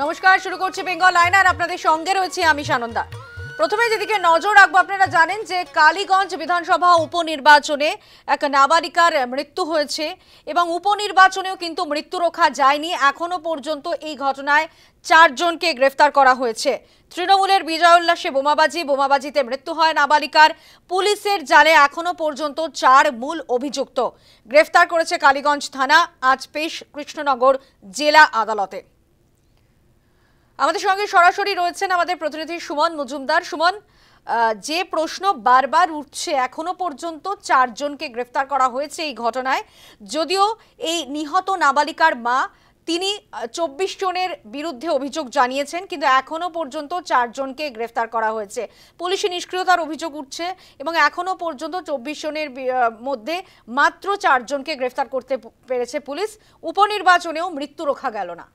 নমস্কার, শুরু করছি বেঙ্গল লাইন আর আপনাদের সঙ্গে রয়েছে আমি সানন্দা। প্রথমে যেদিকে নজর রাখবো, আপনারা জানেন যে কালীগঞ্জ বিধানসভা উপনির্বাচনে এক নাবালিকার মৃত্যু হয়েছে এবং উপনির্বাচনেও কিন্তু মৃত্যু রোখা যায়নি। এখনো পর্যন্ত এই ঘটনায় 4 জনকে গ্রেফতার করা হয়েছে। তৃণমূলের বিজয় উল্লাসে বোমাবাজিতে মৃত্যু হয় নাবালিকার। পুলিশের জালে এখনো পর্যন্ত 4 মূল অভিযুক্ত গ্রেফতার করেছে কালীগঞ্জ থানা। আজ পেশ কৃষ্ণনগর জেলা আদালতে। আমাদের সঙ্গে সরাসরি রয়েছেন আমাদের প্রতিনিধি সুমন মজুমদার। সুমন, যে প্রশ্ন বারবার উঠছে, এখনো পর্যন্ত 4 জনকে গ্রেফতার করা হয়েছে এই ঘটনায়, যদিও এই নিহত নাবালিকার মা তিনি 24 জনের বিরুদ্ধে অভিযোগ জানিয়েছেন, কিন্তু এখনো পর্যন্ত 4 জনকে গ্রেফতার করা হয়েছে। পুলিশি নিষ্ক্রিয়তার অভিযোগ উঠছে এবং এখনো পর্যন্ত 24 জনের মধ্যে মাত্র 4 জনকে গ্রেফতার করতে পেরেছে পুলিশ। উপনির্বাচনেও মৃত্যু রোখা গেল না।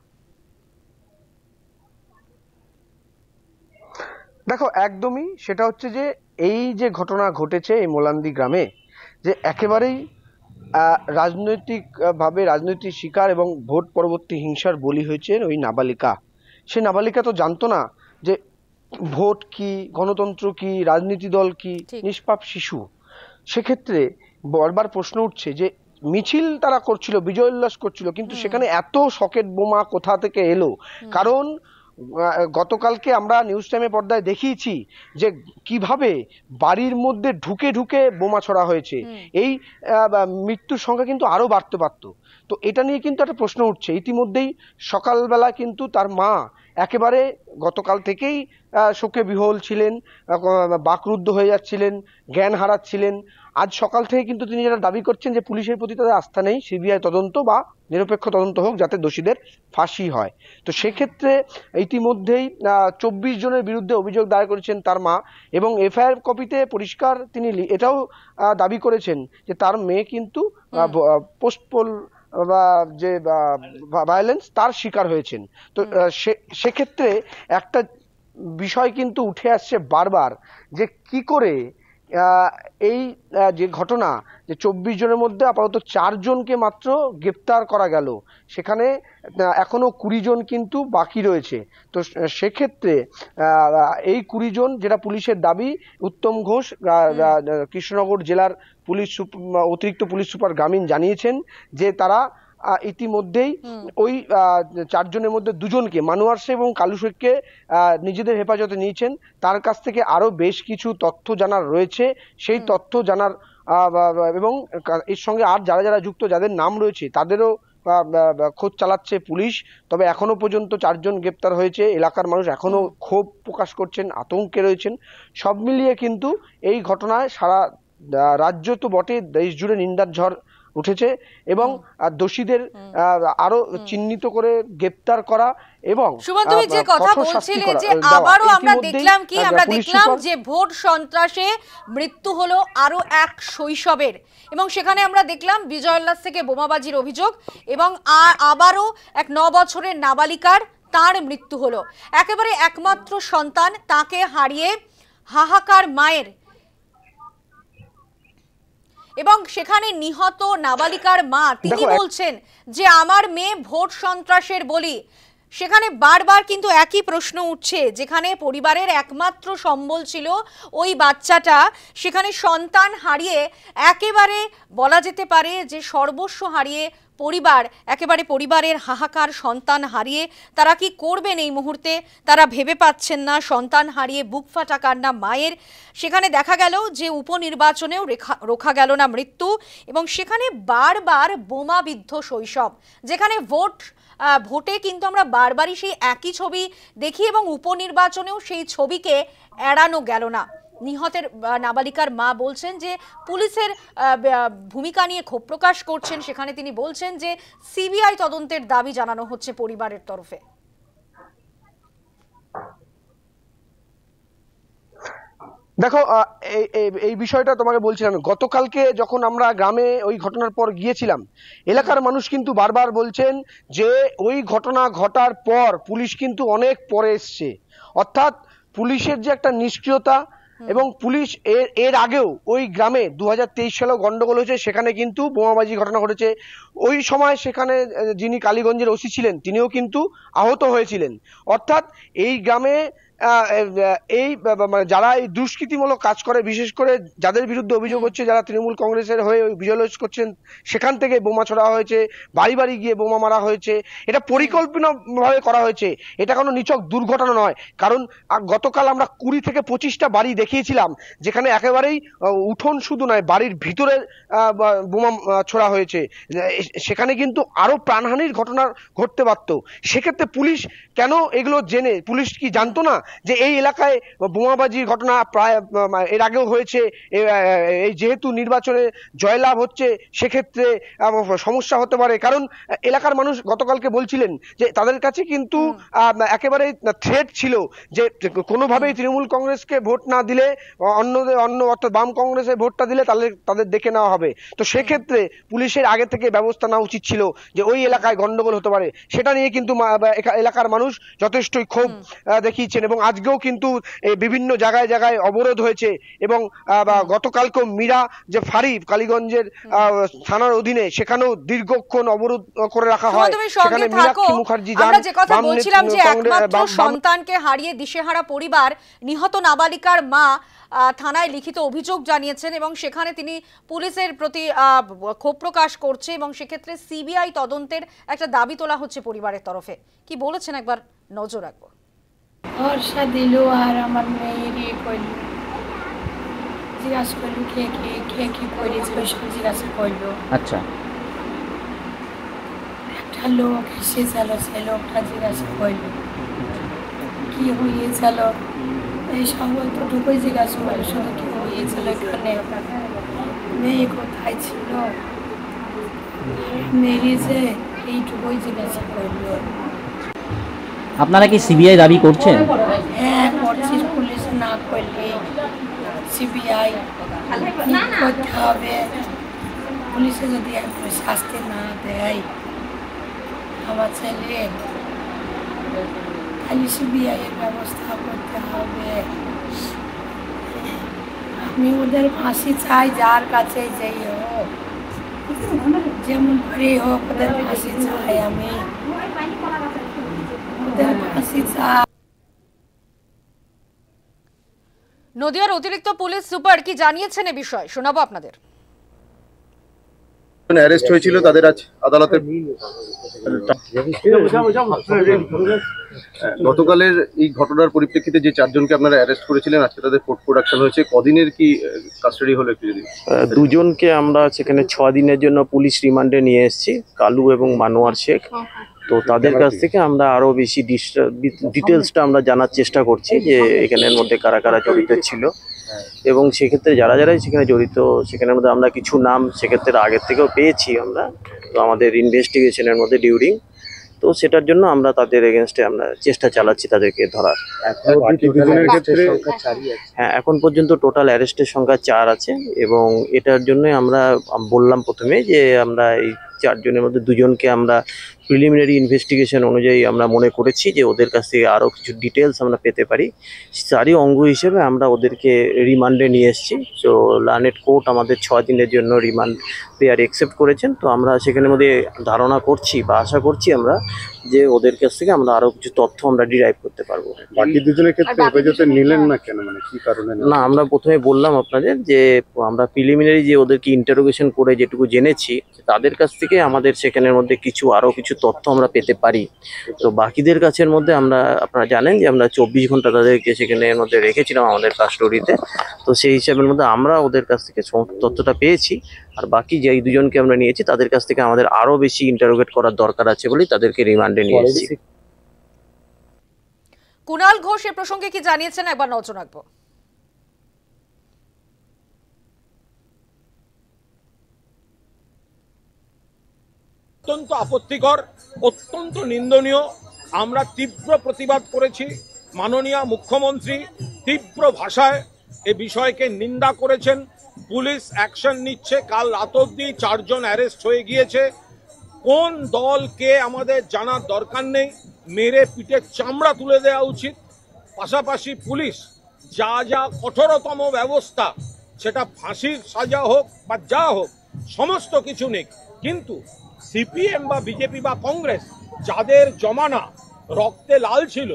দেখো, একদমই সেটা হচ্ছে যে এই যে ঘটনা ঘটেছে এই মোলান্দি গ্রামে, যে একেবারেই রাজনৈতিক শিকার এবং ভোট পরবর্তী হিংসার বলি হয়েছে ওই নাবালিকা। সে নাবালিকা তো জানতো না যে ভোট কি, গণতন্ত্র কি, রাজনীতি দল কি, নিষ্পাপ শিশু। সেক্ষেত্রে বারবার প্রশ্ন উঠছে যে মিছিল তারা করছিল, বিজয় উল্লাস করছিল, কিন্তু সেখানে এত সকেট বোমা কোথা থেকে এলো? কারণ গতকালকে আমরা নিউজ টাইমে পর্দায় দেখিয়েছি যে কিভাবে বাড়ির মধ্যে ঢুকে ঢুকে বোমা ছড়া হয়েছে। এই মৃত্যুর সংখ্যা কিন্তু আরো বাড়তে পারত। তো এটা নিয়ে কিন্তু একটা প্রশ্ন উঠছে। ইতিমধ্যেই সকালবেলা কিন্তু তার মা একেবারে গতকাল থেকেই শোকে বিহ্বল ছিলেন, বাকরুদ্ধ হয়ে যাচ্ছিলেন, জ্ঞান হারাচ্ছিলেন। আজ সকাল থেকে কিন্তু তিনি যেটা দাবি করছেন যে পুলিশের প্রতি তাদের আস্থা নেই, সিবিআই তদন্ত বা নিরপেক্ষ তদন্ত হোক যাতে দোষীদের ফাঁসি হয়। তো সেক্ষেত্রে ইতিমধ্যেই 24 জনের বিরুদ্ধে অভিযোগ দায়ের করেছেন তার মা, এবং এফআইআর কপিতে পরিষ্কার তিনি এটাও দাবি করেছেন যে তার মেয়ে কিন্তু পোস্টপোল বা যে ভায়োলেন্স তার শিকার হয়েছেন। তো সেক্ষেত্রে একটা বিষয় কিন্তু উঠে আসছে বারবার, যে কি করে এই যে ঘটনা, যে 24 জনের মধ্যে আপাতত 4 জনকে মাত্র গ্রেপ্তার করা গেল, সেখানে এখনো 20 জন কিন্তু বাকি রয়েছে। তো সেক্ষেত্রে এই 20 জন, যেটা পুলিশের দাবি, উত্তম ঘোষ কৃষ্ণনগর জেলার অতিরিক্ত পুলিশ সুপার গ্রামীণ জানিয়েছেন যে তারা ইতিমধ্যেই ওই 4 জনের মধ্যে 2 জনকে, মানুয়ার শেখ এবং কালু শেখকে নিজেদের হেফাজতে নিয়েছেন। তার কাছ থেকে আরো বেশ কিছু তথ্য জানার রয়েছে। সেই তথ্য জানার এবং এর সঙ্গে আর যারা যারা যুক্ত, যাদের নাম রয়েছে, তাদেরও খোঁজ চালাচ্ছে পুলিশ। তবে এখনো পর্যন্ত 4 জন গ্রেপ্তার হয়েছে। এলাকার মানুষ এখনো ক্ষোভ প্রকাশ করছেন, আতঙ্কে রয়েছেন। সব মিলিয়ে কিন্তু এই ঘটনায় সারা রাজ্য তো বটে, দেশ জুড়ে নিন্দার ঝড় উঠেছে এবং দোষীদের আরো চিহ্নিত করে গ্রেপ্তার করা এবং সুমন, তুমি যে কথা বলছিলে যে আবারও আমরা দেখলাম যে ভোট সন্ত্রাসে মৃত্যু হলো আরো এক শৈশবের, এবং সেখানে আমরা দেখলাম বিজয় উল্লাস থেকে বোমাবাজির অভিযোগ, এবং আবারও এক 9 বছরের নাবালিকার তার মৃত্যু হলো। একেবারে একমাত্র সন্তান, তাকে হারিয়ে হাহাকার মায়ের, এবং সেখানে নিহত নাবালিকার মা তিনি বলছেন যে আমার মেয়ে ভোট সন্ত্রাসের বলি। সেখানে বারবার কিন্তু একই প্রশ্ন উঠছে, যেখানে পরিবারের একমাত্র সম্বল ছিল ওই বাচ্চাটা, সেখানে সন্তান হারিয়ে একেবারে বলা যেতে পারে যে সর্বস্ব হারিয়ে পরিবার, একেবারে পরিবারের হাহাকার, সন্তান হারিয়ে তারা কি করবেন এই মুহূর্তে তারা ভেবে পাচ্ছেন না। সন্তান হারিয়ে বুক ফাটা কান্না মায়ের। সেখানে দেখা গেল যে উপনির্বাচনেও রোখা গেল না মৃত্যু, এবং সেখানে বারবার বোমাবিদ্ধ শৈশব, যেখানে ভোটে কিন্তু আমরা বারবারই সেই একই ছবি দেখি, এবং উপনির্বাচনেও সেই ছবিকে এড়ানো গেল না। নিহতের নাবালিকার মা বলছেন যে পুলিশের ভূমিকা নিয়ে ক্ষোভ প্রকাশ করছেন। সেখানে তিনি বলছেন যে সিবিআই তদন্তের দাবি জানানো হচ্ছে পরিবারের তরফে। দেখো, এই বিষয়টা তোমাকে বলছিলাম, গতকালকে যখন আমরা গ্রামে ওই ঘটনার পর গিয়েছিলাম, এলাকার মানুষ কিন্তু বারবার বলছেন যে ওই ঘটনা ঘটার পর পুলিশ কিন্তু অনেক পরে এসছে। অর্থাৎ পুলিশের যে একটা নিষ্ক্রিয়তা, এবং পুলিশ এর আগেও ওই গ্রামে 2023 সালেও গন্ডগোল হয়েছে, সেখানে কিন্তু বোমাবাজি ঘটনা ঘটেছে। ওই সময় সেখানে যিনি কালীগঞ্জের ওসি ছিলেন তিনিও কিন্তু আহত হয়েছিলেন। অর্থাৎ এই গ্রামে এই মানে যারা এই দুষ্কৃতিমূলক কাজ করে, বিশেষ করে যাদের বিরুদ্ধে অভিযোগ হচ্ছে, যারা তৃণমূল কংগ্রেসের হয়ে ভিজুয়ালাইজ করছেন, সেখান থেকে বোমা ছোড়া হয়েছে, বাড়ি বাড়ি গিয়ে বোমা মারা হয়েছে। এটা পরিকল্পিতভাবে করা হয়েছে, এটা কোনো নিছক দুর্ঘটনা নয়। কারণ গতকাল আমরা 20 থেকে 25টা বাড়ি দেখিয়েছিলাম যেখানে একেবারেই উঠোন শুধু নয়, বাড়ির ভিতরে বোমা ছোড়া হয়েছে। সেখানে কিন্তু আরো প্রাণহানির ঘটনা ঘটতে পারত। সেক্ষেত্রে পুলিশ কেন এগুলো জেনে, পুলিশ কি জানতো না যে এই এলাকায় বোমাবাজির ঘটনা প্রায় এর আগেও হয়েছে? এই যেহেতু নির্বাচনে জয়লাভ হচ্ছে, সেক্ষেত্রে সমস্যা হতে পারে। কারণ এলাকার মানুষ গতকালকে বলছিলেন যে তাদের কাছে কিন্তু একেবারে থ্রেট ছিল যে কোনোভাবেই তৃণমূল কংগ্রেসকে ভোট না দিলে, অন্য অর্থাৎ বাম কংগ্রেসের ভোটটা দিলে তাদের দেখে নেওয়া হবে। তো সেক্ষেত্রে পুলিশের আগে থেকে ব্যবস্থা নেওয়া উচিত ছিল যে ওই এলাকায় গন্ডগোল হতে পারে। সেটা নিয়ে কিন্তু এলাকার মানুষ যথেষ্টই ক্ষোভ দেখিয়েছেন এবং আজকেও কিন্তু বিভিন্ন জায়গায় জায়গায় অবরোধ হয়েছে। এবং গতকালকেও মীরা যে ফাঁড়ি কালীগঞ্জের থানার অধীনে, সেখানেও দীর্ঘক্ষণ অবরোধ করে রাখা হয়। সেখানে মীনাক্ষী মুখার্জি যান, আমরা যে কথা বলছিলাম যে একমাত্র সন্তানকে হারিয়ে দিশেহারা পরিবার, নিহত নাবালিকার মা থানায় লিখিত অভিযোগ জানিয়েছেন এবং সেখানে তিনি পুলিশের প্রতি ক্ষোভ প্রকাশ করছে এবং সেক্ষেত্রে সিবিআই তদন্তের একটা দাবি তোলা হচ্ছে পরিবারের তরফে। কি বলেছেন একবার নজর রাখবো। ভরসা দিল আর আমার মেয়ের করল, জিজ্ঞাসা করলো কে কি করেছে, ওইসব জিজ্ঞাসা করলো। আচ্ছা, একটা লোক এসেছিল, সে লোকটা জিজ্ঞাসা করলো কি হয়েছিল, এই সব ঢুকে জিজ্ঞাসা করলো, শুধু কি হয়েছিল, এখানে মেয়ে কোথায় ছিল, মেরেছে, এইটুকুই জিজ্ঞাসা করলো। আপনারা কি সিবিআই দাবি করছেন? হ্যাঁ করছি, পুলিশ না করলে সিবিআই করতে হবে। পুলিশে যদি একটু শাস্তি না দেয় আমার ছেলে, তাহলে সিবিআই এর ব্যবস্থা করতে হবে। আমি ওদের ফাঁসি চাই, যার কাছে যেই হোক, যেমন করে হোক ওদের ফাঁসি চাই, আমি ওদের ফাঁসি চাই। নদিয়ার অতিরিক্ত পুলিশ সুপার কি জানিয়েছেন এ বিষয়ে শোনাবো আপনাদের। অ্যারেস্ট হয়েছিল তাদের আজ আদালতে। গতকালের এই ঘটনার পরিপ্রেক্ষিতে যে 4 জনকে আপনারা অ্যারেস্ট করেছিলেন, আজকে তাদের কোর্ট প্রোডাকশন হয়েছে, কদিনের কি কাস্টাডি হলো একটু যদি? 2 জনকে আমরা সেখানে 6 দিনের জন্য পুলিশ রিমান্ডে নিয়ে এসেছি, কালু এবং মানোয়ার শেখ। তো তাদের কাছ থেকে আমরা আরো বেশি ডিটেলসটা আমরা জানার চেষ্টা করছি যে এখানের মধ্যে কারা কারা জড়িত ছিল এবং সেক্ষেত্রে যারা যারাই সেখানে জড়িত, সেখানের মধ্যে আমরা কিছু নাম সেক্ষেত্রে আগের থেকেও পেয়েছি আমরা, তো আমাদের ইনভেস্টিগেশনের মধ্যে ডিউরিং, তো সেটার জন্য আমরা তাদের এগেনস্টে আমরা চেষ্টা চালাচ্ছি তাদেরকে ধরার। হ্যাঁ, এখন পর্যন্ত টোটাল অ্যারেস্টের সংখ্যা 4 আছে এবং এটার জন্য আমরা বললাম প্রথমে যে আমরা এই 4 জনের মধ্যে 2 জনকে আমরা প্রিলিমিনারি ইনভেস্টিগেশন অনুযায়ী আমরা মনে করেছি যে ওদের কাছ থেকে আরও কিছু ডিটেলস আমরা পেতে পারি, তারই অঙ্গ হিসেবে আমরা ওদেরকে রিমান্ডে নিয়ে এসেছি। তো লার্নেড কোর্ট আমাদের 6 দিনের জন্য রিমান্ড পেয়ার অ্যাকসেপ্ট করেছেন। তো আমরা সেখানের মধ্যে ধারণা করছি বা আশা করছি আমরা যে ওদের কাছ থেকে আমরা আরও কিছু তথ্য আমরা ডিরাইভ করতে পারবো। বাকি 2 জনের ক্ষেত্রে হেফাজতে নিলেন না কেন, মানে কি কারণে? না, আমরা প্রথমে বললাম আপনাদের যে আমরা প্রিলিমিনারি যে ওদেরকে ইন্টারোগেশন করে যেটুকু জেনেছি তাদের কাছ থেকে আমাদের সেখানের মধ্যে আরও কিছু তথ্য আমরা পেতে পারি। তো বাকিদের কাছের মধ্যে আমরা, আপনারা জানেন যে আমরা 24 ঘন্টা তাদেরকে সেখানের মধ্যে রেখেছিলাম আমাদের কাস্টোডিতে। তো সেই হিসাবের মধ্যে আমরা ওদের কাছ থেকে সমস্ত তথ্যটা পেয়েছি, আর বাকি যে 2 জনকে আমরা নিয়েছি তাদের কাছ থেকে আমাদের আরও বেশি ইন্টারোগেট করার দরকার আছে বলেই তাদেরকে রিমান্ডে নিয়ে এসেছি। কুণাল ঘোষ এ প্রসঙ্গে কি জানিয়েছেন একবার নজর রাখবো। অত্যন্ত আপত্তিকর, অত্যন্ত নিন্দনীয়। আমরা তীব্র প্রতিবাদ করেছি। মাননীয় মুখ্যমন্ত্রী তীব্র ভাষায় এ বিষয়কে নিন্দা করেছেন। পুলিশ অ্যাকশন নিচ্ছে। কাল রাত অবধি 4 জন অ্যারেস্ট হয়ে গিয়েছে। কোন দলকে আমাদের জানার দরকার নেই, মেরে পিঠে চামড়া তুলে দেওয়া উচিত। পাশাপাশি পুলিশ যা যা কঠোরতম ব্যবস্থা, সেটা ফাঁসির সাজা হোক বা যা হোক, সমস্ত কিছু নেই। কিন্তু সিপিএম বা বিজেপি বা কংগ্রেস, যাদের জমানা রক্তে লাল ছিল,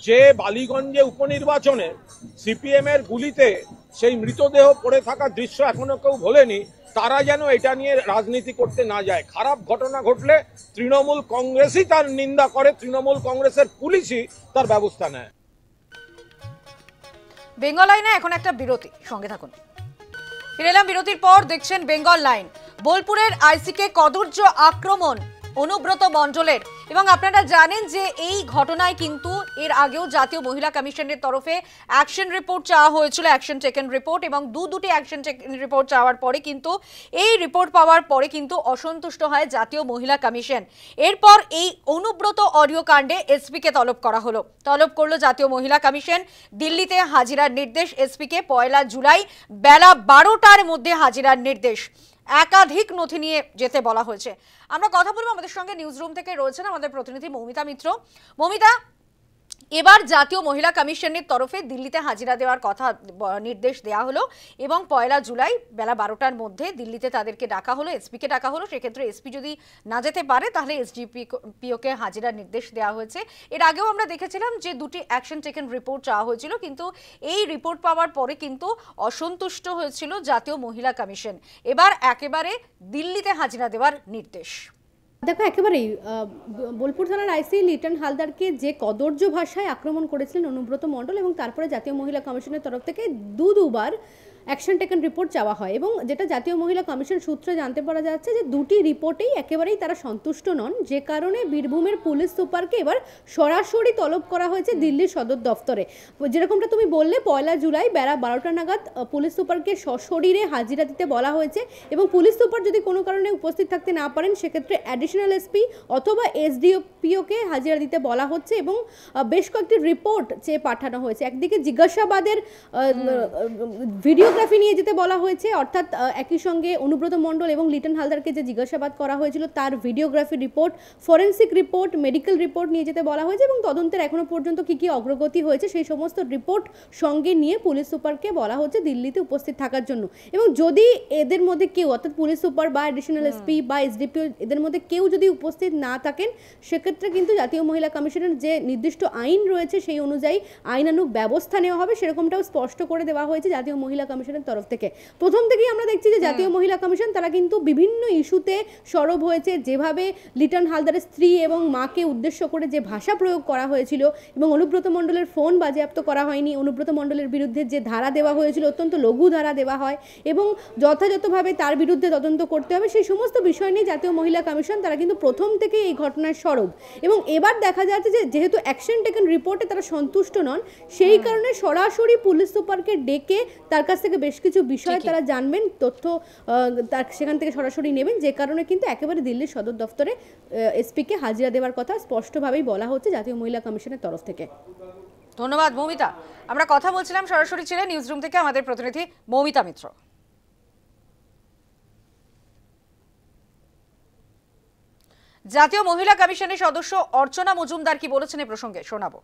যে বালিগঞ্জে উপনির্বাচনে সিপিএম এর গুলিতে সেই মৃতদেহ পড়ে থাকা দৃশ্য এখনো কেউ ভোলেনি, তারা যেন এটা নিয়ে রাজনীতি করতে না যায়। খারাপ ঘটনা ঘটলে তৃণমূল কংগ্রেসই তার নিন্দা করে, তৃণমূল কংগ্রেসের পুলিশই তার ব্যবস্থা নেয়। বেঙ্গল লাইনে এখন একটা বিরতি, সঙ্গে থাকুন। ফিরে এলাম বিরতির পর, দেখছেন বেঙ্গল লাইন। বোলপুরের আইসিকে কদর্য আক্রমণ অনুব্রত মণ্ডলের, এবং আপনারা জানেন যে এই ঘটনায় কিন্তু এর আগেও জাতীয় মহিলা কমিশনের তরফে অ্যাকশন রিপোর্ট চাওয়া হয়েছিল, অ্যাকশন টেকেন রিপোর্ট, এবং দুটি অ্যাকশন টেকেন রিপোর্ট চাওয়ার পরে কিন্তু এই রিপোর্ট পাওয়ার পরে কিন্তু অসন্তুষ্ট হয় জাতীয় মহিলা কমিশন। এরপর এই অনুব্রত অডিও কাণ্ডে এসপিকে তলব করা হলো। তলব করলো জাতীয় মহিলা কমিশন। দিল্লিতে হাজিরার নির্দেশ এসপিকে। 1 জুলাই বেলা 12টার মধ্যে হাজিরার নির্দেশ। একাধিক নথি নিয়ে যেতে বলা হয়েছে। আমরা কথা বলবো, আমাদের সঙ্গে নিউজ রুম থেকে রয়েছেন আমাদের প্রতিনিধি মৌমিতা মিত্র। মৌমিতা, এবার জাতীয় মহিলা কমিশনের তরফে দিল্লিতে হাজিরা দেওয়ার কথা নির্দেশ দেওয়া হলো, এবং 1 জুলাই বেলা 12টার মধ্যে দিল্লিতে তাদেরকে ডাকা হলো, এসপিকে ডাকা হলো। সেক্ষেত্রে এসপি যদি না যেতে পারে তাহলে এসডিপিওকে হাজিরার নির্দেশ দেওয়া হয়েছে। এর আগেও আমরা দেখেছিলাম যে দুটি অ্যাকশন টেকেন রিপোর্ট চাওয়া হয়েছিল, কিন্তু এই রিপোর্ট পাওয়ার পরে কিন্তু অসন্তুষ্ট হয়েছিল জাতীয় মহিলা কমিশন। এবার একেবারে দিল্লিতে হাজিরা দেওয়ার নির্দেশ। দেখো, একেবারেই বোলপুর থানার আইসি লিটন হালদারকে যে কদর্য ভাষায় আক্রমণ করেছিলেন অনুব্রত মণ্ডল, এবং তারপরে জাতীয় মহিলা কমিশনের তরফ থেকে দুবার অ্যাকশন টেকেন রিপোর্ট চাওয়া হয়, এবং যেটা জাতীয় মহিলা কমিশন সূত্রে জানতে পারা যাচ্ছে যে দুটি রিপোর্টেই একেবারেই তারা সন্তুষ্ট নন, যে কারণে বীরভূমের পুলিশ সুপারকে এবার সরাসরি তলব করা হয়েছে দিল্লির সদর দফতরে। যেরকমটা তুমি বললে, 1 জুলাই বেলা 12টা নাগাদ পুলিশ সুপারকে সশরীরে হাজিরা দিতে বলা হয়েছে, এবং পুলিশ সুপার যদি কোনো কারণে উপস্থিত থাকতে না পারেন সেক্ষেত্রে অ্যাডিশনাল এসপি অথবা এসডিপিওকে হাজিরা দিতে বলা হচ্ছে, এবং বেশ কয়েকটি রিপোর্ট চেয়ে পাঠানো হয়েছে। একদিকে জিজ্ঞাসাবাদের ভিডিওগ্রাফি নিয়ে যেতে বলা হয়েছে, অর্থাৎ একই সঙ্গে অনুব্রত মণ্ডল এবং লিটন হালদারকে যে জিজ্ঞাসাবাদ করা হয়েছিল তার videography report, forensic report, medical report নিয়ে যেতে বলা হয়েছে, এবং তদন্তের এখনো পর্যন্ত কি কি অগ্রগতি হয়েছে সেই সমস্ত রিপোর্ট সঙ্গে নিয়ে পুলিশ সুপারকে বলা হচ্ছে দিল্লিতে উপস্থিত থাকার জন্য। এবং যদি এদের মধ্যে কেউ, অর্থাৎ পুলিশ সুপার বা অ্যাডিশনাল এসপি বা এসডিপিও, এদের মধ্যে কেউ যদি উপস্থিত না থাকেন সেক্ষেত্রে কিন্তু জাতীয় মহিলা কমিশনের যে নির্দিষ্ট আইন রয়েছে সেই অনুযায়ী আইনানুগ ব্যবস্থা নেওয়া হবে, সেরকমটাও স্পষ্ট করে দেওয়া হয়েছে জাতীয় মহিলা কমিশনের তরফ থেকে। প্রথম থেকেই আমরা দেখছি যে জাতীয় মহিলা কমিশন তারা কিন্তু বিভিন্ন ইস্যুতে সরব হয়েছে। যেভাবে লিটন হালদারের স্ত্রী এবং মাকে উদ্দেশ্য করে যে ভাষা প্রয়োগ করা হয়েছিল, এবং অনুব্রত মণ্ডলের ফোন বাজেয়াপ্ত করা হয়নি, অনুব্রত মণ্ডলের বিরুদ্ধে যে ধারা দেওয়া হয়েছিল অত্যন্ত লঘু ধারা দেওয়া হয়, এবং যথাযথভাবে তার বিরুদ্ধে তদন্ত করতে হবে, সেই সমস্ত বিষয় নিয়ে জাতীয় মহিলা কমিশন তারা কিন্তু প্রথম থেকে এই ঘটনায় সরব। এবং এবার দেখা যাচ্ছে যে যেহেতু অ্যাকশন টেকেন রিপোর্টে তারা সন্তুষ্ট নন, সেই কারণে সরাসরি পুলিশ সুপারকে ডেকে তার কাছ থেকে বেশ কিছু বিষয় তারা জানবেন, তথ্য তার সেখান থেকে সরাসরি নেবেন, যে কারণে কিন্তু একেবারে দিল্লির সদর দফতরে এসপিকে হাজিরা দেওয়ার কথা স্পষ্টভাবেই বলা হচ্ছে জাতীয় মহিলা কমিশনের তরফ থেকে। ধন্যবাদ মৌমিতা। আমরা কথা বলছিলাম, সরাসরি ছিলেন নিউজ রুম থেকে আমাদের প্রতিনিধি মৌমিতা মিত্র। জাতীয় মহিলা কমিশনের সদস্য অর্চনা মজুমদার কি বলেছেন এই প্রসঙ্গে শোনাবো।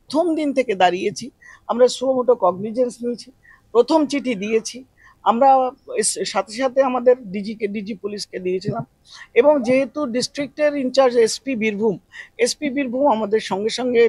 প্রথম দিন থেকে দাঁড়িয়েছি, আমরা সুমোটো কগনিজেন্স নিয়েছি, প্রথম চিঠি দিয়েছি, আমরা সাথে সাথে আমাদের ডিজি পুলিশকে দিয়েছিলাম, এবং যেহেতু ডিস্ট্রিক্টের ইনচার্জ এসপি বীরভূম আমাদের সঙ্গে সঙ্গে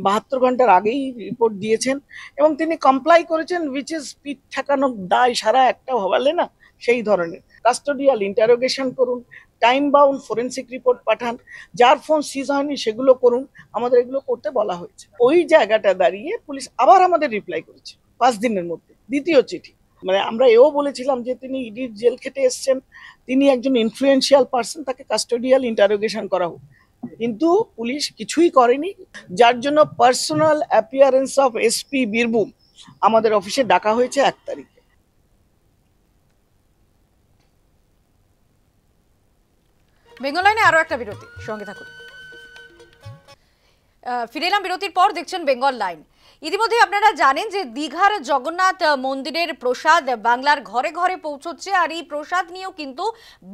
72 ঘন্টার আগেই রিপোর্ট দিয়েছেন, এবং তিনি কমপ্লাই করেছেন, উইচ ইজ পিঠ ঠেকানো দায় সারা একটা হওয়ালে না, সেই ধরনের কাস্টোডিয়াল ইন্টারোগেশন করুন, টাইম বাউন্ড ফরেন্সিক রিপোর্ট পাঠান, যার ফোন সিজ হয়নি সেগুলো করুন, আমাদের এগুলো করতে বলা হয়েছে। ওই জায়গাটা দাঁড়িয়ে পুলিশ আবার আমাদের রিপ্লাই করেছে 5 দিনের মধ্যে দ্বিতীয় চিঠি। মানে আমরা এও বলেছিলাম যে তিনি ইডির জেল খেটে এসছেন, তিনি একজন ইনফ্লুয়েন্সিয়াল পার্সন, তাকে কাস্টোডিয়াল ইন্টারোগেশন করা হোক, কিন্তু পুলিশ কিছুই করেনি, যার জন্য personal appearance of SP Birbhum আমাদের অফিসে ডাকা হয়েছে 1 তারিখে। বেঙ্গল লাইনে আরো একটা বিরতি, সঙ্গে থাকুন। ফিরে এলাম বিরতির পর, দেখছেন বেঙ্গল লাইন। ইতিমধ্যে আপনারা জানেন যে দীঘার জগন্নাথ মন্দিরের প্রসাদ বাংলার ঘরে ঘরে পৌঁছচ্ছে, আর এই প্রসাদ নিয়েও কিন্তু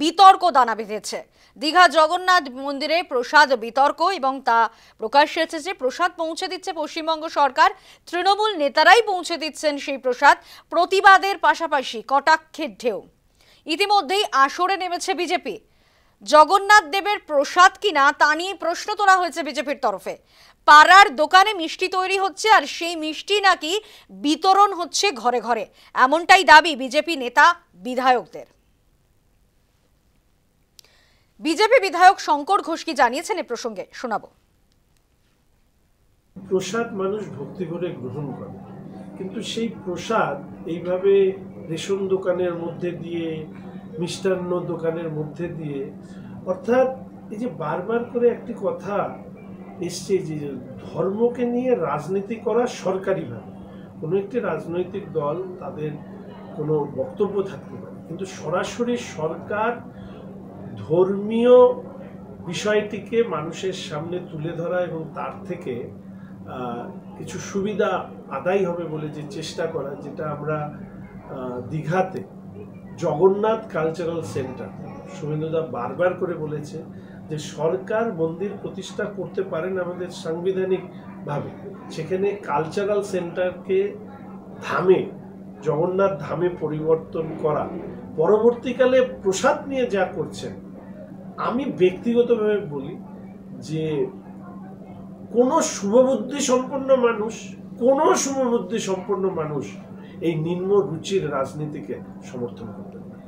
বিতর্ক দানা বেঁধেছে। দীঘা জগন্নাথ মন্দিরে প্রসাদ বিতর্ক, এবং তা প্রকাশ্যে এসেছে যে প্রসাদ পৌঁছে দিচ্ছে পশ্চিমবঙ্গ সরকার, তৃণমূল নেতারাই পৌঁছে দিচ্ছেন সেই প্রসাদ। প্রতিবাদের পাশাপাশি কটাক্ষের ঢেউ। ইতিমধ্যেই আসরে নেমেছে বিজেপি। জগন্নাথ দেবের প্রসাদ কিনা তা নিয়ে প্রশ্ন তোলা হয়েছে বিজেপির তরফে। পাড়ার দোকানে মিষ্টি তৈরি হচ্ছে, আর সেই মিষ্টি নাকি বিতরণ হচ্ছে ঘরে ঘরে, এমনটাই দাবি বিজেপি নেতা বিধায়কদের। বিজেপি বিধায়ক শঙ্কর ঘোষ কি জানিয়েছেন এ প্রসঙ্গে শোনাবো। প্রসাদ মানুষ ভক্তি করে গ্রহণ করে, কিন্তু সেই প্রসাদ এইভাবে রেশন দোকানের মধ্যে দিয়ে, মিষ্টান্ন দোকানের মধ্যে দিয়ে, অর্থাৎ এই যে বারবার করে একটি কথা এসছে যে ধর্মকে নিয়ে রাজনীতি করা সরকারিভাবে, কোনো একটি রাজনৈতিক দল তাদের কোনো বক্তব্য থাকতে পারে, কিন্তু সরাসরি সরকার ধর্মীয় বিষয়টিকে মানুষের সামনে তুলে ধরা এবং তার থেকে কিছু সুবিধা আদায় হবে বলে যে চেষ্টা করা, যেটা আমরা দীঘাতে জগন্নাথ কালচারাল সেন্টার, শুভেন্দুদা বারবার করে বলেছে যে সরকার মন্দির প্রতিষ্ঠা করতে পারেন আমাদের সাংবিধানিকভাবে, সেখানে কালচারাল সেন্টারকে ধামে, জগন্নাথ ধামে পরিবর্তন করা, পরবর্তীকালে প্রসাদ নিয়ে যা করছেন, আমি ব্যক্তিগতভাবে বলি যে কোনো শুভবুদ্ধি সম্পন্ন মানুষ এই নিম্ন রুচির রাজনীতিকে সমর্থন করতে পারে।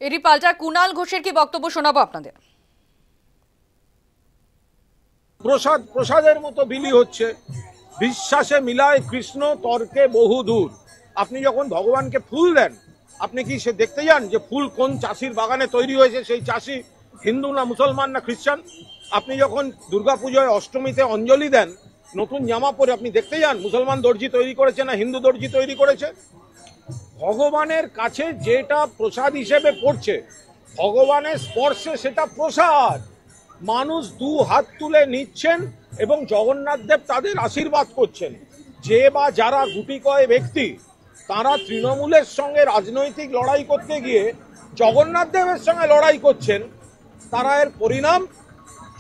এরই পাল্টা কুণাল ঘোষের কি বক্তব্য শোনাবো আপনাদের। প্রসাদের মতো বিলি হচ্ছে, বিশ্বাসে মিলায় কৃষ্ণ, তর্কে বহু দূর। আপনি যখন ভগবানকে ফুল দেন, আপনি কি সে দেখতে যান যে ফুল কোন চাষির বাগানে তৈরি হয়েছে, সেই চাষি হিন্দু না মুসলমান না খ্রিস্টান? আপনি যখন দুর্গাপুজোয় অষ্টমীতে অঞ্জলি দেন, নতুন জামা পরে আপনি দেখতে যান মুসলমান দর্জি তৈরি করেছে না হিন্দু দর্জি তৈরি করেছে? ভগবানের কাছে যেটা প্রসাদ হিসেবে পড়ছে, ভগবানের স্পর্শে সেটা প্রসাদ। মানুষ দু হাত তুলে নিচ্ছেন এবং জগন্নাথ দেব তাদের আশীর্বাদ করছেন। যে বা যারা গুটি কয় ব্যক্তি, তারা তৃণমূলের সঙ্গে রাজনৈতিক লড়াই করতে গিয়ে জগন্নাথ দেবের সঙ্গে লড়াই করছেন, তারা এর পরিণাম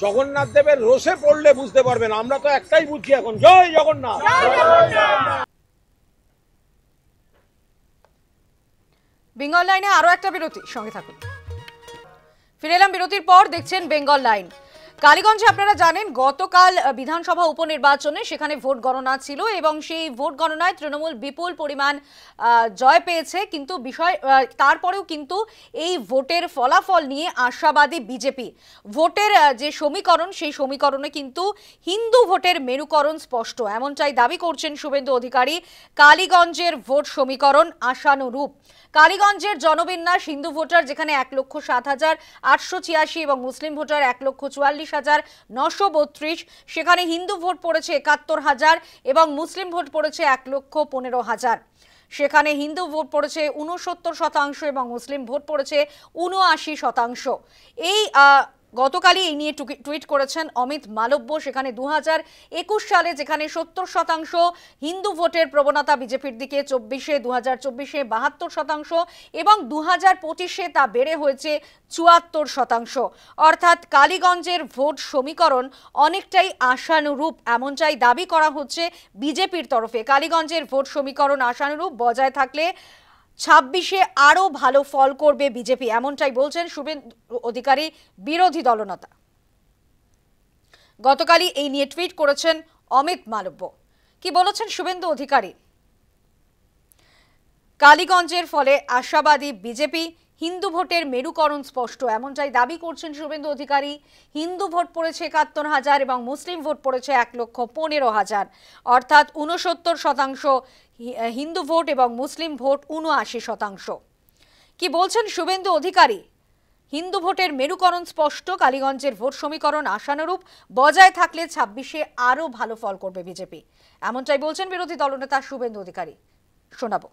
জগন্নাথ দেবের রোষে পড়লে বুঝতে পারবেন। আমরা তো একটাই বুঝছি এখন, জয় জগন্নাথ। বেঙ্গল লাইনে আরো একটা বিরতি, সঙ্গে থাকুন। ফিরে এলাম বিরতির পর, দেখছেন বেঙ্গল লাইন। কালীগঞ্জে আপনারা জানেন গতকাল বিধানসভা উপনির্বাচনে সেখানে ভোট গণনা ছিল, এবং সেই ভোট গণনায় তৃণমূল বিপুল পরিমাণ জয় পেয়েছে। কিন্তু তারপরেও কিন্তু এই ভোটের ফলাফল নিয়ে আশাবাদী বিজেপি। ভোটের যে সমীকরণ, সেই সমীকরণে কিন্তু হিন্দু ভোটের মেরুকরণ স্পষ্ট, এমনটাই দাবি করছেন শুভেন্দু অধিকারী। কালীগঞ্জের ভোট সমীকরণ আশানুরূপ। কালীগঞ্জের জনবিন্যাস হিন্দু ভোটার যেখানে 1,07,886 এবং মুসলিম ভোটার 1,44,932, সেখানে হিন্দু ভোট পড়েছে 71,000 এবং মুসলিম ভোট পড়েছে 1,15,000। সেখানে হিন্দু ভোট পড়েছে 69% এবং মুসলিম ভোট পড়েছে 79%। এই গতকালই এই নিয়ে টুইট করেছেন অমিত মালব্য। সেখানে 2021 সালে যেখানে 70% হিন্দু ভোটের প্রবণতা বিজেপির দিকে, 2024-এ 72% এবং 2025-এ তা বেড়ে হয়েছে 74%। অর্থাৎ কালীগঞ্জের ভোট সমীকরণ অনেকটাই আশানুরূপ, এমনটাই দাবি করা হচ্ছে বিজেপির তরফে। কালীগঞ্জের ভোট সমীকরণ আশানুরূপ, বজায় থাকলে 26-এ আরো ভালো ফল করবে বিজেপি, এমনটাই বলছেন শুভেন্দু অধিকারী, বিরোধী দলনেতা। গতকালই এই নিয়ে টুইট করেছেন অমিত মালব্য। কি বলেছেন শুভেন্দু অধিকারী? কালীগঞ্জের ফলে আশাবাদী বিজেপি, হিন্দু ভোটের মেরুকরণ স্পষ্ট, এমনটাই দাবি করছেন শুভেন্দু অধিকারী। হিন্দু ভোট পড়েছে 71,000 এবং মুসলিম ভোট পড়েছে 1,15,000, অর্থাৎ 69% হিন্দু ভোট এবং মুসলিম ভোট 79%। কি বলছেন শুভেন্দু অধিকারী? হিন্দু ভোটের মেরুকরণ স্পষ্ট, কালীগঞ্জের ভোট সমীকরণ আশানুরূপ, বজায় থাকলে 26-এ আরো ভালো ফল করবে বিজেপি, এমনটাই বলছেন বিরোধী দলনেতা শুভেন্দু অধিকারী। শোনাবো।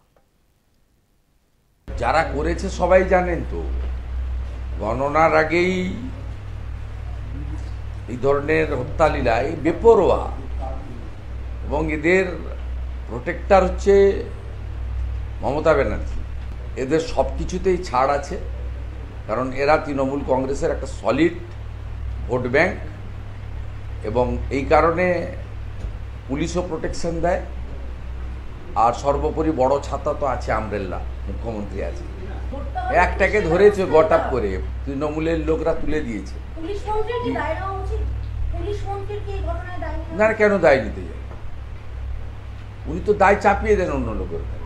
যারা করেছে সবাই জানেন তো, গণনার আগেই এই ধরনের হত্যালীলায় বেপরোয়া এবং এদের প্রোটেক্টর হচ্ছে মমতা ব্যানার্জি। এদের সব কিছুতেই ছাড় আছে, কারণ এরা তৃণমূল কংগ্রেসের একটা সলিড ভোট ব্যাংক, এবং এই কারণে পুলিশও প্রোটেকশন দেয়। আর সর্বোপরি বড় ছাতা তো আছে, আমব্রেল্লা, মুখ্যমন্ত্রী আছে। একটাকে ধরেছে গটাপ করে, তৃণমূলের লোকরা তুলে দিয়েছে। না, কেন দায় নিতে যায়? উনি তো দায় চাপিয়ে দেন অন্য লোকের উপর।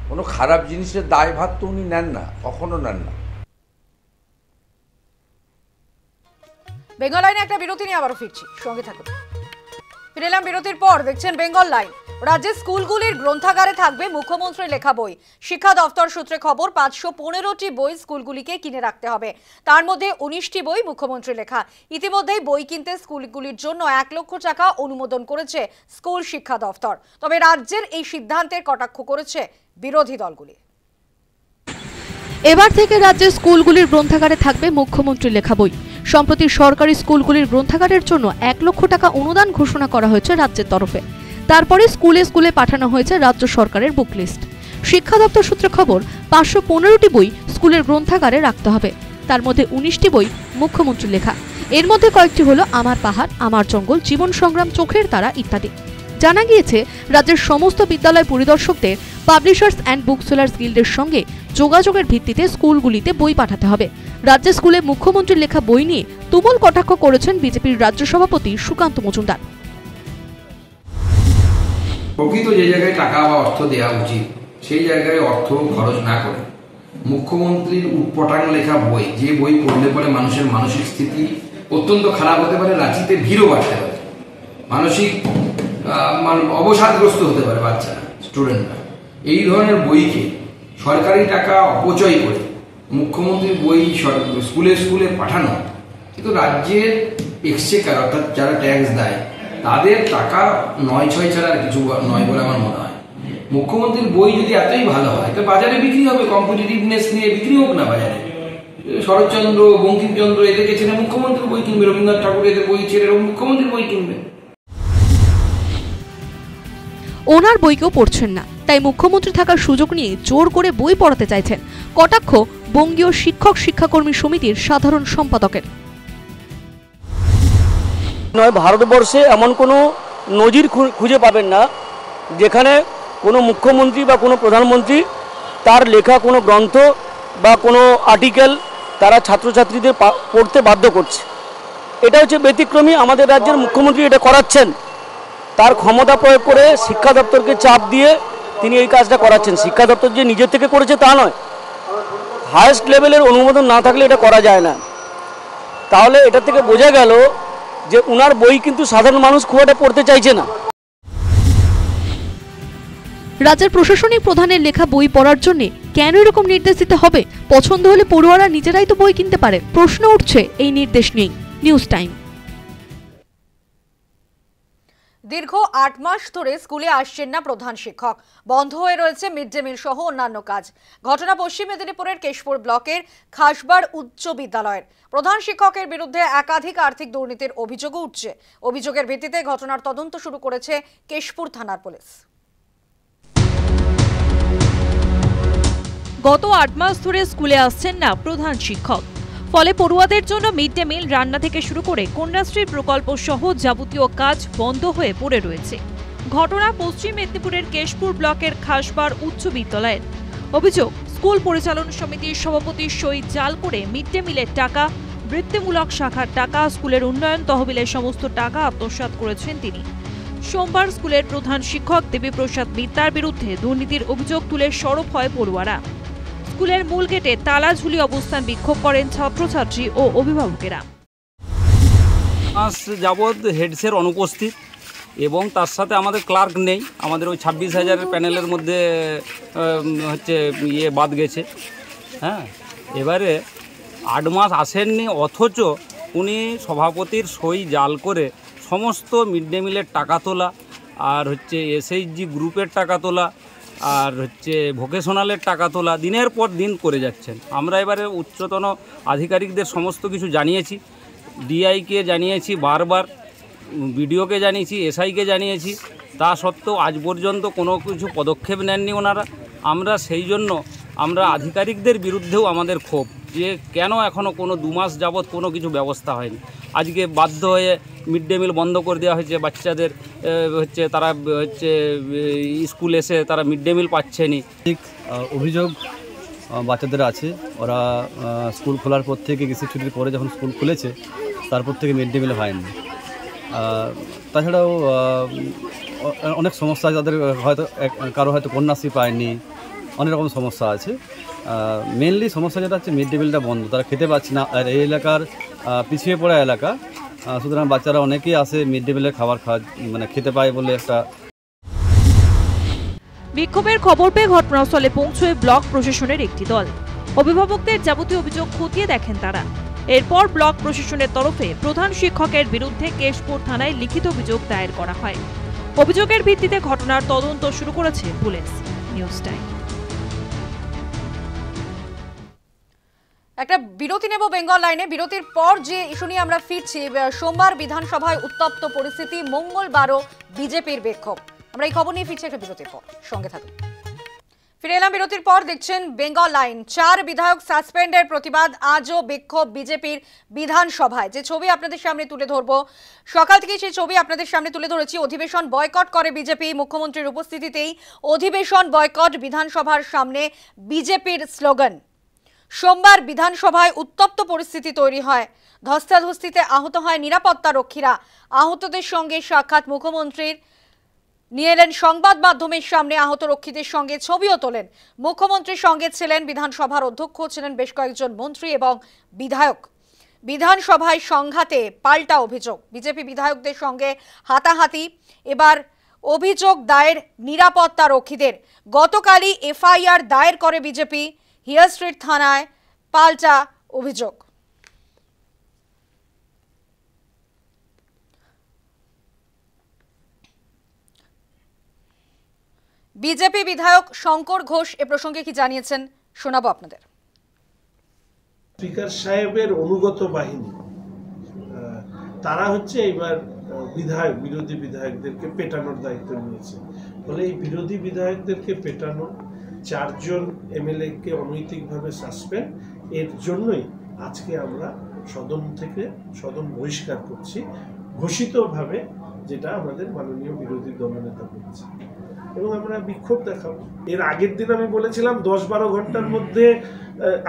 কোনো খারাপ জিনিসের দায় ভার তো উনি নেন না, কখনো নেন না। বেঙ্গল লাইনে একটা বিরতি নিয়ে আবারও ফিরছি, সঙ্গে থাকুন। ফিরে এলাম বিরতির পর, দেখছেন বেঙ্গল লাইন। রাজ্যের স্কুলগুলির গ্রন্থাগারে থাকবে মুখ্যমন্ত্রীর লেখা বই। শিক্ষা দপ্তর সূত্রে খবর, 515টি বই স্কুলগুলিকে কিনে রাখতে হবে। তার মধ্যে 19টি বই মুখ্যমন্ত্রী লেখা। ইতিমধ্যেই বই কিনতে স্কুলগুলির জন্য 1 লক্ষ টাকা অনুমোদন করেছে স্কুল শিক্ষা দপ্তর। তবে রাজ্যের এই সিদ্ধান্তের কটাক্ষ করেছে বিরোধী দলগুলি। এবার থেকে রাজ্যের স্কুলগুলির গ্রন্থাগারে থাকবে মুখ্যমন্ত্রীর লেখা বই। সম্প্রতি সরকারি স্কুলগুলির গ্রন্থাগারের জন্য 1 লক্ষ টাকা অনুদান ঘোষণা করা হয়েছে রাজ্যের তরফে। তারপরে স্কুলে স্কুলে পাঠানো হয়েছে রাজ্য সরকারের বুক লিস্ট। শিক্ষা দপ্তর সূত্রে খবর, 515টি বই স্কুলের গ্রন্থাগারে রাখতে হবে। তার মধ্যে 19টি বই মুখ্যমন্ত্রীর লেখা। এর মধ্যে কয়েকটি হলো আমার পাহাড়, আমার জঙ্গল, জীবন সংগ্রাম, চোখের তারা ইত্যাদি। জানা গিয়েছে, রাজ্যের সমস্ত বিদ্যালয় পরিদর্শকদের পাবলিশার্স অ্যান্ড বুক সেলার্স গিল্ডের সঙ্গে যোগাযোগের ভিত্তিতে স্কুলগুলিতে বই পাঠাতে হবে। রাজ্যের স্কুলে মুখ্যমন্ত্রীর লেখা বই নিয়ে তুমুল কটাক্ষ করেছেন বিজেপির রাজ্য সভাপতি সুকান্ত মজুমদার। প্রকৃত যে জায়গায় টাকা বা অর্থ দেওয়া উচিত, সেই জায়গায় অর্থ খরচ না করে মুখ্যমন্ত্রীর উটপটাং লেখা বই, যে বই পড়লে পরে মানুষের মানসিক স্থিতি অত্যন্ত খারাপ হতে পারে, রাঁচিতে ভিড়ও বাড়তে পারে, মানসিক অবসাদগ্রস্ত হতে পারে বাচ্চারা, স্টুডেন্টরা, এই ধরনের বইকে সরকারি টাকা অপচয় করে মুখ্যমন্ত্রীর বই স্কুলে স্কুলে পাঠানো, কিন্তু রাজ্যের এক্সচেকার অর্থাৎ যারা ট্যাক্স দেয় তাদের টাকা 9-6 ছাড়া আর কিছু নয় বলে আমার মনে হয়। মুখ্যমন্ত্রীর বই যদি এতই ভালো হয়, তো বাজারে বিক্রি হবে, কম্পিটিটিভনেস নিয়ে বিক্রি হোক না বাজারে। শরৎচন্দ্র, বঙ্কিমচন্দ্র এদেরকে ছেড়ে মুখ্যমন্ত্রীর বই কিনবে, রবীন্দ্রনাথ ঠাকুর এদের বই ছেড়ে মুখ্যমন্ত্রীর বই কিনবে। ওনার বইকেও পড়ছেন না, তাই মুখ্যমন্ত্রী থাকার সুযোগ নিয়ে জোর করে বই পড়াতে চাইছেন। কটাক্ষ বঙ্গীয় শিক্ষক শিক্ষাকর্মী সমিতির সাধারণ সম্পাদকের। নয়, ভারতবর্ষে এমন কোনো নজির খুঁজে পাবেন না যেখানে কোনো মুখ্যমন্ত্রী বা কোনো প্রধানমন্ত্রী তার লেখা কোনো গ্রন্থ বা কোনো আর্টিকেল তারা ছাত্রছাত্রীদের পড়তে বাধ্য করছে। এটা হচ্ছে ব্যতিক্রমী। আমাদের রাজ্যের মুখ্যমন্ত্রী এটা করাচ্ছেন, তার ক্ষমতা প্রয়োগ করে শিক্ষা দপ্তরকে চাপ দিয়ে তিনি এই কাজটা করাচ্ছেন। শিক্ষা দপ্তর যে নিজের থেকে করেছে তা নয়, হায়েস্ট লেভেলের অনুমোদন না থাকলে এটা করা যায় না। তাহলে এটা থেকে বোঝা গেল যে উনার বই কিন্তু সাধারণ মানুষ খুব একটা পড়তে চাইছে না। রাজ্যের প্রশাসনিক প্রধানের লেখা বই পড়ার জন্য কেন এরকম নির্দেশ দিতে হবে? পছন্দ হলে পড়ুয়ারা নিজেরাই তো বই কিনতে পারে। প্রশ্ন উঠছে এই নির্দেশ নিয়ে। News time. দীর্ঘ 8 মাস ধরে স্কুলে আসছেন না প্রধান শিক্ষক। বন্ধ হয়ে রয়েছে মিড ডে মিল সহ অন্যান্য কাজ। ঘটনা পশ্চিম মেদিনীপুরের কেশপুর ব্লকের খাসবার উচ্চ বিদ্যালয়ের। প্রধান শিক্ষকের বিরুদ্ধে একাধিক আর্থিক দুর্নীতির অভিযোগও উঠছে। অভিযোগের ভিত্তিতে ঘটনার তদন্ত শুরু করেছে কেশপুর থানার পুলিশ। গত 8 মাস ধরে স্কুলে আসছেন না প্রধান শিক্ষক। ফলে পড়ুয়াদের জন্য মিড ডে মিল, রান্না থেকে শুরু করে কন্যাশ্রী প্রকল্প সহ যাবতীয় কাজ বন্ধ হয়ে পড়ে রয়েছে। ঘটনা পশ্চিম মেদিনীপুরের কেশপুর ব্লকের খাসবার উচ্চ বিদ্যালয়ের। অভিযোগ, স্কুল পরিচালন সমিতির সভাপতির সই জাল করে মিড ডে মিলের টাকা, বৃত্তিমূলক শাখার টাকা, স্কুলের উন্নয়ন তহবিলের সমস্ত টাকা আত্মসাৎ করেছেন তিনি। সোমবার স্কুলের প্রধান শিক্ষক দেবীপ্রসাদ মিত্তার বিরুদ্ধে দুর্নীতির অভিযোগ তুলে সরব হয় পড়ুয়ারা। স্কুলের মূল গেটে তালা ঝুলিয়ে অবস্থান বিক্ষোভ করেন ছাত্রছাত্রী ও অভিভাবকেরা। মাস যাবৎ হেডসের অনুপস্থিত এবং তার সাথে আমাদের ক্লার্ক নেই। আমাদের ওই 26,000 প্যানেলের মধ্যে বাদ গেছে। হ্যাঁ, এবারে 8 মাস আসেননি, অথচ উনি সভাপতির সই জাল করে সমস্ত মিড ডে মিলের টাকা তোলা, আর এসএইচজি গ্রুপের টাকা তোলা, আর ভোকেশনালের টাকা তোলা দিনের পর দিন করে যাচ্ছেন। আমরা এবারে উচ্চতন আধিকারিকদের সমস্ত কিছু জানিয়েছি, ডিআইকে জানিয়েছি, বারবার বিডিওকে জানিয়েছি, এসআইকে জানিয়েছি। তা সত্ত্বেও আজ পর্যন্ত কোনো কিছু পদক্ষেপ নেননি ওনারা। আমরা সেই জন্য আমরা আধিকারিকদের বিরুদ্ধেও আমাদের ক্ষোভ যে কেন এখনও কোনো 2 মাস যাবৎ কোনো কিছু ব্যবস্থা হয়নি। আজকে বাধ্য হয়ে মিড ডে মিল বন্ধ করে দেওয়া হয়েছে, বাচ্চাদের তারা স্কুল এসে তারা মিড ডে মিল পাচ্ছেনি। ঠিক অভিযোগ বাচ্চাদের আছে, ওরা স্কুল খোলার পর থেকে গ্রীষ্ম ছুটির পরে যখন স্কুল খুলেছে তারপর থেকে মিড ডে মিল হয়নি। তাছাড়াও অনেক সমস্যা আছে, তাদের হয়তো কারো হয়তো কন্যাশ্রী পায়নি, অনেক রকম সমস্যা আছে। মেনলি সমস্যা যেটা হচ্ছে মিড ডে মিলটা বন্ধ, তারা খেতে পাচ্ছে না। আর এই এলাকার পিছিয়ে পড়া এলাকা, সুতরাং বাচ্চারা অনেকেই আসে মিড ডে মিলের খাবার খেতে পায় বলে একটা। বিক্ষোভের খবর পেয়ে ঘটনাস্থলে পৌঁছয় ব্লক প্রশাসনের একটি দল। অভিভাবকদের যাবতীয় অভিযোগ খতিয়ে দেখেন তারা। এরপর ব্লক প্রশাসনের তরফে প্রধান শিক্ষকের বিরুদ্ধে কেশপুর থানায় লিখিত অভিযোগ দায়ের করা হয়। অভিযোগের ভিত্তিতে ঘটনার তদন্ত শুরু করেছে পুলিশ। News time. একটা বিরতি নেব বেঙ্গল লাইনে। বিরতির পর যে ইস্যু নিয়ে আমরা ফিরছি, সোমবার বিধানসভায় উত্তপ্ত পরিস্থিতি, মঙ্গলবারও বিজেপির বিক্ষোভ। আমরা এই খবর নিয়ে ফিরছি একটা বিরতির পর, সঙ্গে থাকুন। ফিরে এলাম বিরতির পর, দেখছেন বেঙ্গল লাইন। 4 বিধায়ক সাসপেন্ডের প্রতিবাদ, আজও বিক্ষোভ বিজেপির বিধানসভায়। যে ছবি আপনাদের সামনে তুলে ধরবো, সকাল থেকে সেই ছবি আপনাদের সামনে তুলে ধরেছি। অধিবেশন বয়কট করে বিজেপি, মুখ্যমন্ত্রীর উপস্থিতিতেই অধিবেশন বয়কট, বিধানসভার সামনে বিজেপির স্লোগান। সোমবার বিধানসভায় উত্তপ্ত পরিস্থিতি তৈরি হয়, ধস্তাধস্তিতে আহত হয় নিরাপত্তা রক্ষীরা। আহতদের সঙ্গে সাক্ষাৎ মুখ্যমন্ত্রীর, নিয়ে এলেন সংবাদ মাধ্যমের সামনে, আহত রক্ষীদের সঙ্গে ছবিও তোলেন। মুখ্যমন্ত্রীর সঙ্গে ছিলেন বিধানসভার অধ্যক্ষ, ছিলেন বেশ কয়েকজন মন্ত্রী এবং বিধায়ক। বিধানসভায় সংঘাতে পাল্টা অভিযোগ, বিজেপি বিধায়কদের সঙ্গে হাতাহাতি। এবার অভিযোগ দায়ের নিরাপত্তা রক্ষীদের। গতকালই এফআইআর দায়ের করে বিজেপি, হিয়া স্ট্রিট থানায় পাল্টা অভিযোগ। বিজেপি বিধায়ক শঙ্কর ঘোষ এ প্রসঙ্গে কি জানিয়েছেন শোনাবো আপনাদের। স্পিকার সাহেবের অনুগত বাহিনী, তারা হচ্ছে এবার বিরোধী বিধায়কদেরকে পেটানোর দায়িত্ব নিয়েছে। ফলে এই বিরোধী বিধায়কদেরকে পেটানো, 4 জন এমএলএ কে অনৈতিকভাবে সাসপেন্ড, এর জন্যই আজকে আমরা সদন বহিষ্কার করছি ঘোষিতভাবে, যেটা আমাদের মাননীয় বিরোধী দলনেতা বলেছে, এবং আমরা বিক্ষোভ দেখাবো। এর আগের দিন আমি বলেছিলাম 10-12 ঘন্টার মধ্যে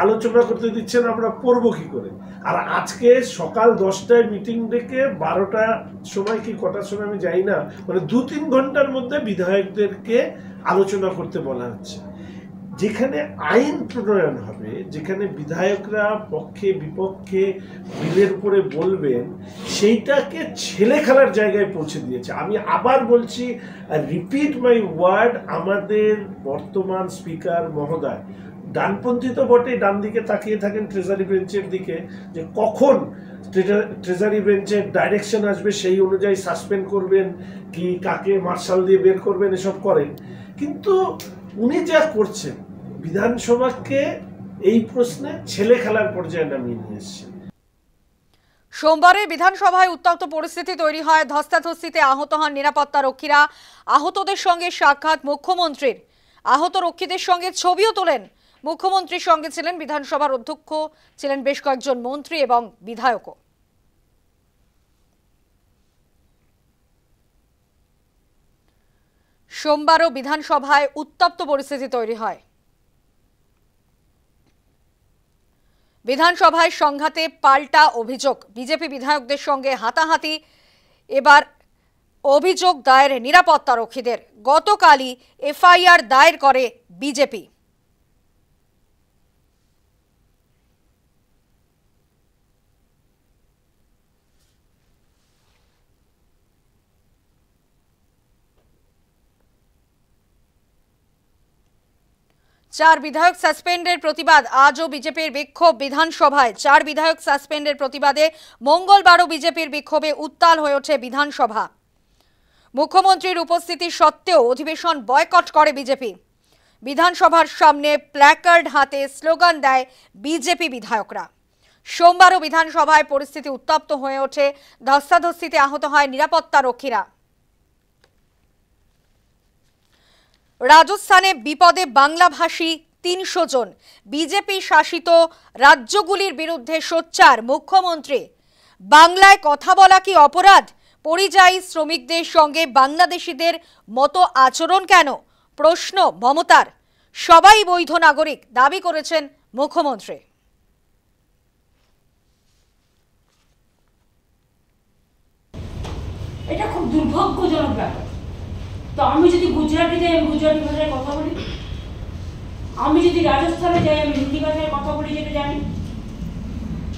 আলোচনা করতে দিচ্ছেন, আমরা পড়বো কি করে। আর আজকে সকাল 10টায় মিটিং ডেকে 12টার সময় কি কটার সময় আমি জানি না, 2-3 ঘন্টার মধ্যে বিধায়কদেরকে আলোচনা করতে বলা হচ্ছে। যেখানে আইন প্রণয়ন হবে, যেখানে বিধায়করা পক্ষে বিপক্ষে বিলের উপরে বলবেন, সেইটাকে ছেলে খেলার জায়গায় পৌঁছে দিয়েছে। আমি আবার বলছি, রিপিট মাই ওয়ার্ড, আমাদের বর্তমান স্পিকার মহোদয় ডানপন্থী তো বটে, ডান দিকে তাকিয়ে থাকেন ট্রেজারি বেঞ্চের দিকে, যে কখন ট্রেজারি বেঞ্চের ডাইরেকশন আসবে সেই অনুযায়ী সাসপেন্ড করবেন কি কাকে মার্শাল দিয়ে বের করবেন, এসব করেন। কিন্তু উনি যা করছেন, বিধানসভাকে এই প্রশ্নে ছেলে খেলার পর্যায়ে নামিয়ে নিয়ে এসছেন। সোমবারে বিধানসভায় উত্তপ্ত পরিস্থিতি তৈরি হয়, ধস্তাধস্তিতে আহত হন নিরাপত্তা রক্ষীরা। আহতদের সঙ্গে সাক্ষাৎ মুখ্যমন্ত্রীর, আহত রক্ষীদের সঙ্গে ছবিও তোলেন। মুখ্যমন্ত্রীর সঙ্গে ছিলেন বিধানসভার অধ্যক্ষ, ছিলেন বেশ কয়েকজন মন্ত্রী এবং বিধায়কও। সোমবারও বিধানসভায় উত্তপ্ত পরিস্থিতি তৈরি হয়, বিধানসভায় সংঘাতে পাল্টা অভিযোগ, বিজেপি বিধায়কদের সঙ্গে হাতাহাতি। এবার অভিযোগ দায়ের নিরাপত্তা রক্ষীদের। গতকালই এফআইআর দায়ের করে বিজেপি। চার বিধায়ক সাসপেন্ডের প্রতিবাদ, আজও বিজেপির বিক্ষোভ বিধানসভায়। 4 বিধায়ক সাসপেন্ডের প্রতিবাদে মঙ্গলবারও বিজেপির বিক্ষোভে উত্তাল হয়ে ওঠে বিধানসভা। মুখ্যমন্ত্রীর উপস্থিতি সত্ত্বেও অধিবেশন বয়কট করে বিজেপি। বিধানসভার সামনে প্ল্যাকার্ড হাতে স্লোগান দেয় বিজেপি বিধায়করা। সোমবারও বিধানসভায় পরিস্থিতি উত্তপ্ত হয়ে ওঠে, ধস্তাধস্তিতে আহত হয় নিরাপত্তা রক্ষীরা। রাজস্থানে বিপদে বাংলাভাষী ৩০০ জন। বিজেপি শাসিত রাজ্যগুলির বিরুদ্ধে সোচ্চার মুখ্যমন্ত্রী। বাংলায় কথা বলা কি অপরাধ? পরিযায়ী শ্রমিকদের সঙ্গে বাংলাদেশিদের মতো আচরণ কেন? প্রশ্ন মমতার। সবাই বৈধ নাগরিক দাবি করেছেন মুখ্যমন্ত্রী। এটা খুব দুর্ভাগ্যজনক ব্যাপার। তো আমি যদি গুজরাটে যাই আমি গুজরাটি ভাষায় কথা বলি, আমি যদি রাজস্থানে যাই আমি হিন্দি ভাষায় কথা বলি যেটা জানি,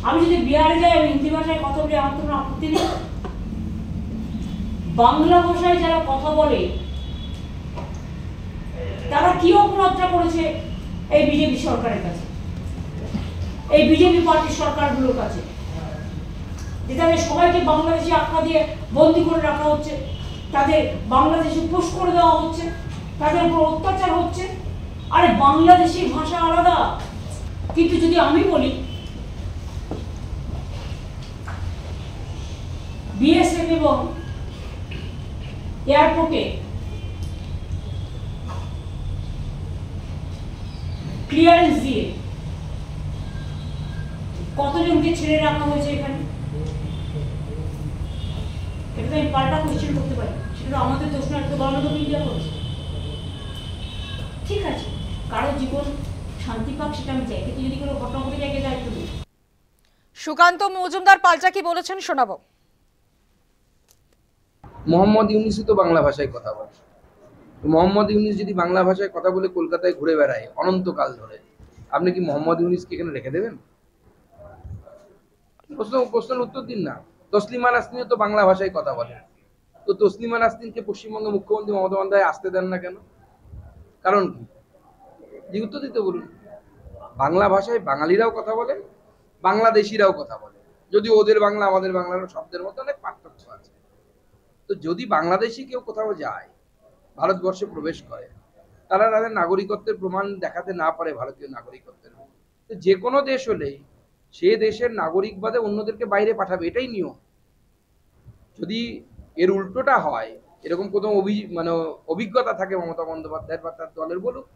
আমি যদি বিহারে যাই আমি হিন্দি ভাষায় কথা বলি, আমার কোনো আপত্তি নেই। বাংলা ভাষায় যারা কথা বলে তারা কি অপরাধটা করেছে এই বিজেপি সরকারের কাছে, এই বিজেপি পার্টির সরকারগুলোর কাছে, যে তাদের সবাইকে বাংলাদেশি আখ্যা দিয়ে বন্দি করে রাখা হচ্ছে, তাদের বাংলাদেশে পুশ করে দেওয়া হচ্ছে, তাদের উপর অত্যাচার হচ্ছে। আরে বাংলাদেশি ভাষা আলাদা, কিন্তু যদি আমি বলি বিএসএফ এবং এয়ারপোর্টে ক্লিয়ারেন্স দিয়ে কতজনকে ছেড়ে রাখা হয়েছে এখানে, এটা আমি পাল্টা কোশ্চেন করতে পারি। সেটা আমাদের দোষ না, একটা গণতন্ত্র ইন্ডিয়া করেছে। ঠিক আছে, কারো জীবন শান্তি পাক সেটা আমি চাই, কিন্তু যদি কোনো ঘটনা ঘটে যায় দায়িত্ব নেই। সুকান্ত মজুমদার পাল্টা কি বলেছেন শোনাবো। মোহাম্মদ ইউনূসই তো বাংলা ভাষায় কথা বলে। মোহাম্মদ ইউনূস যদি বাংলা ভাষায় কথা বলে কলকাতায় ঘুরে বেড়ায় অনন্তকাল ধরে, আপনি কি মোহাম্মদ ইউনূসকে এখানে রেখে দেবেন? প্রশ্নের উত্তর দিন না। তসলিমা নাসরিনও তো বাংলা ভাষায় কথা বলে, তো তসলিমা নাসরিনকে পশ্চিমবঙ্গের মুখ্যমন্ত্রী মমতা বন্দ্যোপাধ্যায় আসতে দেন না কেন? কারণ কি? যে উত্তর দিতে বলুন। বাংলা ভাষায় বাঙালিরাও কথা বলে, বাংলাদেশিরাও কথা বলে, যদি ওদের বাংলা আমাদের বাংলার শব্দের মধ্যে অনেক পার্থক্য আছে। তো যদি বাংলাদেশি কেউ কোথাও যায়, ভারতবর্ষে প্রবেশ করে, তারা তাদের নাগরিকত্বের প্রমাণ দেখাতে না পারে ভারতীয় নাগরিকত্বের, তো যে কোনো দেশ হলেই সে দেশের নাগরিক বাদে অন্যদেরকে বাইরে পাঠাবে, এটাই নিয়ম। যদি এর উল্টোটা হয়, এরকম কোনো অভিজ্ঞতা থাকে মমতা বন্দ্যোপাধ্যায়ের বা তার দলের, বলুক।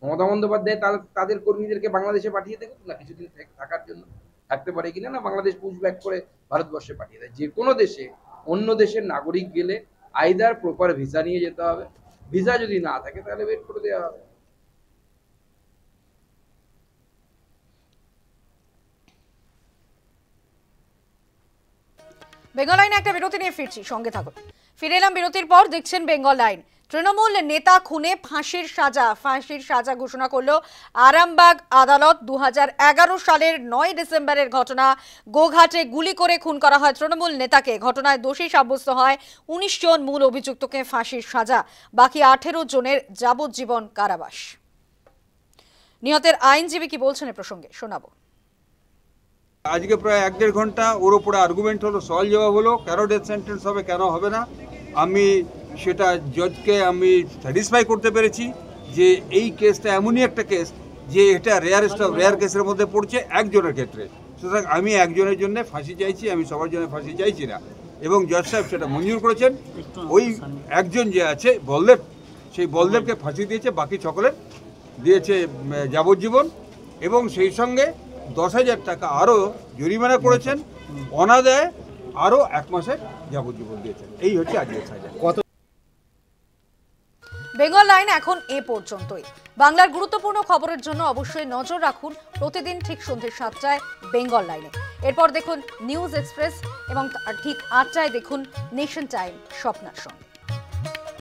মমতা বন্দ্যোপাধ্যায় তাদের কর্মীদেরকে বাংলাদেশে পাঠিয়ে দেখুক না, কিছুদিন থাকার জন্য থাকতে পারে কিনা, না বাংলাদেশ পুশব্যাক করে ভারতবর্ষে পাঠিয়ে দেয়। যে কোনো দেশে অন্য দেশের নাগরিক গেলে আইদার প্রপার ভিসা নিয়ে যেতে হবে, ভিসা যদি না থাকে তাহলে ওয়েট করে দেওয়া হবে। বেঙ্গল লাইনে একটা বিরতি নিয়ে ফিরছি, সঙ্গে থাকুন। ফিরে এলাম বিরতির পর, দেখছেন বেঙ্গল লাইন। তৃণমূল নেতা খুনে ফাঁসির সাজা ঘোষণা করলো আরামবাগ আদালত। 2011 সালের 9 ডিসেম্বরের ঘটনা। গোঘাটে গুলি করে খুন করা হয় তৃণমূল নেতাকে। ঘটনায় দোষী সাব্যস্ত হয় 19 জন। মূল অভিযুক্তকে ফাঁসির সাজা, বাকি 18 জনের যাবজ্জীবন কারাবাস। নিহতের আইনজীবী কি বলছেন এ প্রসঙ্গে শোনাবো। আজকে প্রায় 1-1.5 ঘন্টা ওর উপরে আর্গুমেন্ট হলো, সওয়াল জবাব হলো, কেন ডেথ সেন্টেন্স হবে, কেন হবে না। আমি সেটা জজকে আমি স্যাটিসফাই করতে পেরেছি যে এই কেসটা এমনই একটা কেস যে এটা রেয়ারেস্ট অফ রেয়ার কেসের মধ্যে পড়ছে একজনের ক্ষেত্রে। সুতরাং আমি একজনের জন্য ফাঁসি চাইছি, আমি সবার জন্য ফাঁসি চাইছি না। এবং জজ সাহেব সেটা মঞ্জুর করেছেন। ওই একজন যে আছে বলদেব, সেই বলদেবকে ফাঁসি দিয়েছে, বাকি সকলের দিয়েছে যাবজ্জীবন, এবং সেই সঙ্গে 10,000 টাকা আরও জরিমানা করেছেন। অনাদায়ে আরও 1 মাসের যাবজ্জীবন দিয়েছেন। এই হচ্ছে আজকের সাজা। বেঙ্গল লাইন এখন এ পর্যন্তই। বাংলার গুরুত্বপূর্ণ খবরের জন্য অবশ্যই নজর রাখুন প্রতিদিন ঠিক সন্ধ্যে 7টায় বেঙ্গল লাইনে। এরপর দেখুন নিউজ এক্সপ্রেস এবং ঠিক 8টায় দেখুন নেশন টাইম স্বপ্নার সঙ্গে।